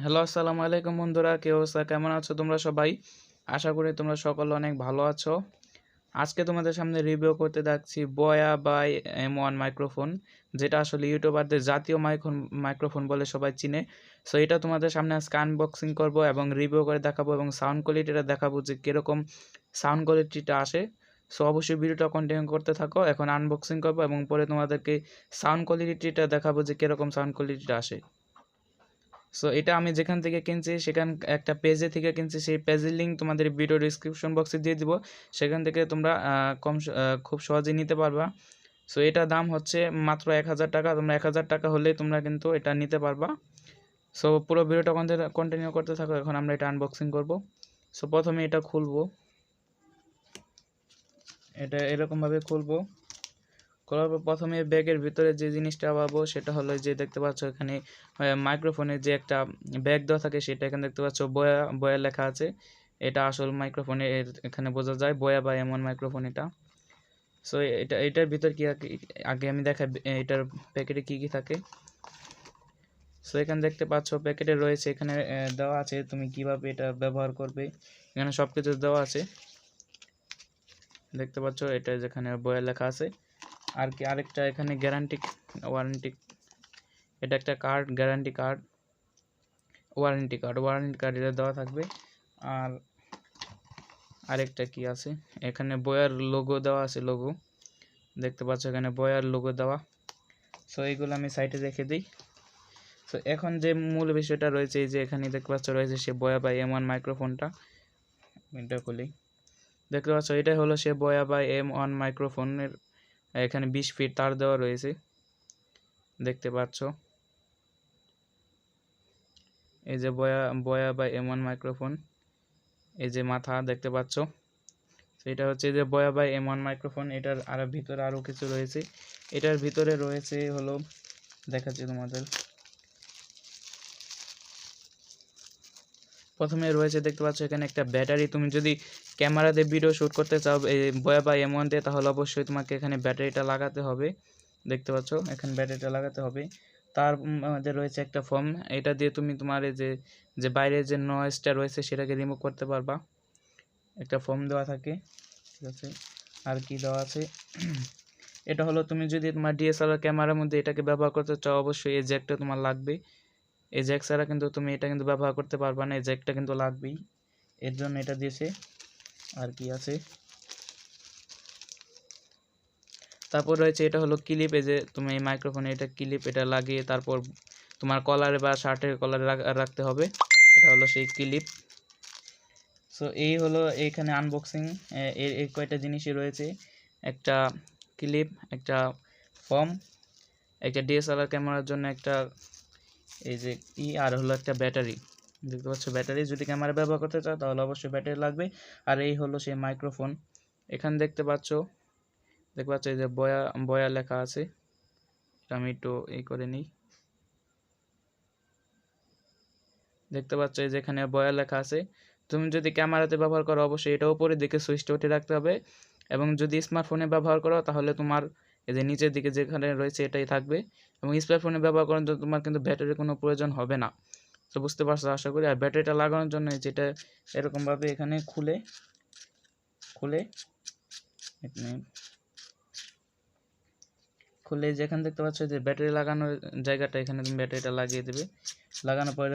Hello, আসসালামু আলাইকুম বন্ধুরা, কি অবস্থা? কেমন আছো তোমরা সবাই? আশা করি তোমরা সকলে অনেক ভালো আছো। আজকে তোমাদের সামনে রিভিউ করতে যাচ্ছি বয়া বাই M1 মাইক্রোফোন, যেটা আসলে ইউটিউবারদের জাতীয় মাইক্রোফোন বলে সবাই চিনে। সো এটা তোমাদের সামনে আজকে আনবক্সিং করব এবং রিভিউ করে দেখাবো এবং সাউন্ড কোয়ালিটিটা দেখাবো যে কীরকম সাউন্ড কোয়ালিটিটা আসে। সো অবশ্যই ভিডিওটা কন্টিনিউ করতে থাকো। এখন আনবক্সিং করবো এবং পরে তোমাদেরকে সাউন্ড কোয়ালিটিটা দেখাবো যে কীরকম সাউন্ড কোয়ালিটিটা আসে। সো এটা আমি যেখান থেকে কিনছি সেখান একটা পেজে থেকে কিনছি, সেই পেজের লিঙ্ক তোমাদের ভিডিও ডিসক্রিপশন বক্সে দিয়ে দিব। সেখান থেকে তোমরা খুব সহজেই নিতে পারবা। সো এটার দাম হচ্ছে মাত্র 1000 টাকা। তোমরা 1000 টাকা হলেই তোমরা কিন্তু এটা নিতে পারবা। সো পুরো ভিডিওটা কন্টিনিউ করতে থাকো। এখন আমরা এটা আনবক্সিং করব। সো প্রথমে এটা খুলবো, এটা এরকমভাবে খুলবো। খোলার পর প্রথমে ব্যাগের ভিতরে যে জিনিসটা পাবো সেটা হলো যে দেখতে পাচ্ছ এখানে মাইক্রোফোনের যে একটা ব্যাগ দেওয়া থাকে, সেটা এখানে দেখতে পাচ্ছ বয়া বয়া লেখা আছে। এটা আসল মাইক্রোফোনে এখানে বোঝা যায়, বয়া বা এমন মাইক্রোফোন এটা। সো এটার ভিতর কি আগে আমি দেখাই এটার প্যাকেটে কি কি থাকে। সো এখানে দেখতে পাচ্ছ প্যাকেটে রয়েছে, এখানে দেওয়া আছে তুমি কিভাবে এটা ব্যবহার করবে। এখানে সব কিছু দেওয়া আছে, দেখতে পাচ্ছ এটা যেখানে বয়া লেখা আছে। আর কি আরেকটা এখানে ওয়ারেন্টি, এটা একটা card, guarantee card, warranty card এটা দেওয়া থাকবে। আর আরেকটা কি আছে, এখানে বয়ার লোগো দেওয়া আছে, লোগো দেখতে পাচ্ছ এখানে বয়ার লোগো দেওয়া। সো এইগুলো আমি সাইডে রেখে দিই। সো এখন যে মূল বিষয়টা রয়েছে, এই যে এখানে দেখতে পাচ্ছ রয়েছে সে বয়া বাই M1 মাইক্রোফোনটা। এটা খুলি, দেখতে পাচ্ছ এটাই হলো সে বয়া বাই M1 মাইক্রোফোনের। এখানে 20 ফিট তার দেওয়া রয়েছে, দেখতে পাচ্ছ। এই যে বয়া বাই M1 মাইক্রোফোন, এই যে মাথা দেখতে পাচ্ছ। এটা হচ্ছে যে বয়া বাই M1 মাইক্রোফোন। এটার আর ভিতরে আরও কিছু রয়েছে। এটার ভিতরে রয়েছে হলো, দেখাচ্ছি তোমাদের। প্রথমে রয়েছে দেখতে পাচ্ছ এখানে একটা ব্যাটারি। তুমি যদি ক্যামেরাতে ভিডিও শ্যুট করতে চাও এই বয়া বাই M1 দিয়ে, তাহলে অবশ্যই তোমাকে এখানে ব্যাটারিটা লাগাতে হবে। দেখতে পাচ্ছ এখানে ব্যাটারিটা লাগাতে হবে। তার মধ্যে রয়েছে একটা ফোম, এটা দিয়ে তুমি তোমার এই যে বাইরে যে নয়েজটা রয়েছে সেটাকে রিমুভ করতে পারবা। একটা ফোম দেওয়া থাকে, ঠিক আছে। আর কি দেওয়া আছে, এটা হলো তুমি যদি তোমার DSLR ক্যামেরার মধ্যে এটাকে ব্যবহার করতে চাও, অবশ্যই এই জ্যাকটা তোমার লাগবে। এই জ্যাক ছাড়া কিন্তু তুমি এটা কিন্তু ব্যবহার করতে পারবা না, এই জ্যাকটা কিন্তু লাগবেই, এর জন্য এটা দিয়েছে। আর কি আছে, তারপর রয়েছে এটা হলো ক্লিপ। এই যে তুমি এই মাইক্রোফোনে এটা ক্লিপ, এটা লাগিয়ে তারপর তোমার কলারে বা শার্টের কলারে রাখতে হবে। এটা হলো সেই ক্লিপ। সো এই হলো এইখানে আনবক্সিং। এই কয়টা জিনিসই রয়েছে, একটা ক্লিপ, একটা ফর্ম, একটা DSLR ক্যামেরার জন্য একটা এই যে আর হলো একটা ব্যাটারি। দেখতে পাচ্ছ ব্যাটারি, যদি ক্যামেরা ব্যবহার করতে চাও তাহলে অবশ্যই ব্যাটারি লাগবে। আর এই হলো সেই মাইক্রোফোন। এখানে দেখতে পাচ্ছ এই যে বয়া বয়া লেখা আছে। আমি একটু এই করে নিই, দেখতে পাচ্ছ এই যেখানে বয়া লেখা আছে। তুমি যদি ক্যামেরাতে ব্যবহার করো অবশ্যই এটা উপরের দিকে সুইচটা উঠে রাখতে হবে, এবং যদি স্মার্টফোনে ব্যবহার করো তাহলে তোমার এই যে নিচের দিকে যেখানে রয়েছে এটাই থাকবে। এবং স্মার্টফোনে ব্যবহার করার জন্য তোমার কিন্তু ব্যাটারির কোনো প্রয়োজন হবে না। তো বুঝতে পারছো আশা করি। আর ব্যাটারিটা লাগানোর জন্য যেটা এরকমভাবে এখানে খুলে যেখানে দেখতে পাচ্ছ যে ব্যাটারি লাগানোর জায়গাটা, এখানে তুমি ব্যাটারিটা লাগিয়ে দেবে। লাগানোর পর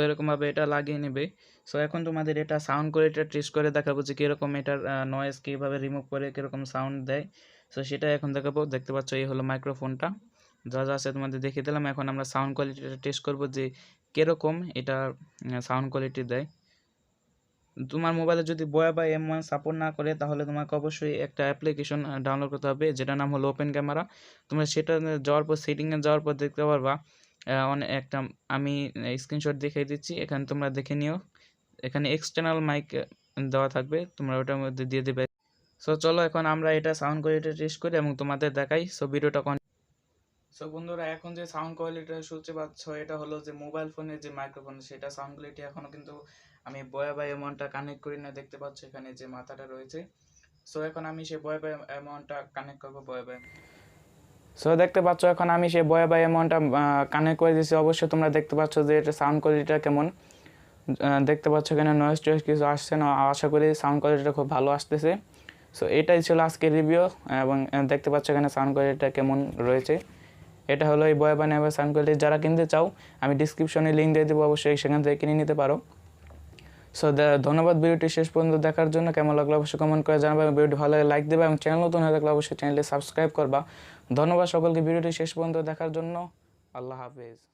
এরকমভাবে এটা লাগিয়ে নেবে। সো এখন তোমাদের এটা সাউন্ড কোয়ালিটিটা টেস্ট করে দেখাবো যে কীরকম এটার নয়েজ কীভাবে রিমুভ করে কীরকম সাউন্ড দেয়। সো সেটা এখন দেখাবো। দেখতে পাচ্ছ এই হলো মাইক্রোফোনটা, যা যা আছে তোমাদের দেখিয়ে দিলাম। এখন আমরা সাউন্ড কোয়ালিটিটা টেস্ট করব যে কীরকম এটা সাউন্ড কোয়ালিটি দেয়। তোমার মোবাইলে যদি বয়া বা M1 সাপোর্ট না করে তাহলে তোমাকে অবশ্যই একটা অ্যাপ্লিকেশন ডাউনলোড করতে হবে, যেটার নাম হলো ওপেন ক্যামেরা। তোমরা সেটা যাওয়ার পর সেটিংয়ে যাওয়ার পর দেখতে পারবা অনেক একটা, আমি স্ক্রিনশট দেখিয়ে দিচ্ছি, এখানে তোমরা দেখে নিও। এখানে এক্সটার্নাল মাইক দেওয়া থাকবে, তোমরা ওটার মধ্যে দিয়ে দেবে। সো চলো এখন আমরা এটা সাউন্ড কোয়ালিটি টেস্ট করি এবং তোমাদের দেখাই। সো ভিডিওটা সো বন্ধুরা, এখন যে সাউন্ড কোয়ালিটিটা শুনতে পাচ্ছ এটা হলো যে মোবাইল ফোনের যে মাইক্রোফোন, সেটা সাউন্ড কোয়ালিটি। এখনও কিন্তু আমি বয়া বাই M1টা কানেক্ট করি না, দেখতে পাচ্ছ এখানে যে মাথাটা রয়েছে। সো এখন আমি সেই বয়া বাই M1টা কানেক্ট করবো বয়া বাই। সো দেখতে পাচ্ছ এখন আমি সেই বয়া বাই অ্যামাউন্টটা কানেক্ট করে দিয়েছি। অবশ্যই তোমরা দেখতে পাচ্ছ যে এটা সাউন্ড কোয়ালিটিটা কেমন, দেখতে পাচ্ছ এখানে নয়েজ টয়েজ কিছু আসছে না, আশা করি সাউন্ড কোয়ালিটিটা খুব ভালো আসতেছে। সো এটাই ছিল আজকের রিভিউ, এবং দেখতে পাচ্ছ এখানে সাউন্ড কোয়ালিটিটা কেমন রয়েছে। এটা হলো এই বয়া বাই নেভার সাউন্ড কোয়ালিটি। যারা কিনতে চাও আমি ডিসক্রিপশনে লিঙ্ক দিয়ে দেবো, অবশ্যই সেখান থেকে কিনে নিতে পারো। সো ধন্যবাদ ভিডিওটি শেষ পর্যন্ত দেখার জন্য। কেমন লাগলো অবশ্যই কমেন্ট করে জানাবে, ভিডিওটি ভালো লাগে লাইক দেবে, এবং চ্যানেল নতুন হয়ে থাকলে অবশ্যই চ্যানেলটি সাবস্ক্রাইব করবা। ধন্যবাদ সকলকে ভিডিওটি শেষ পর্যন্ত দেখার জন্য। আল্লাহ হাফেজ।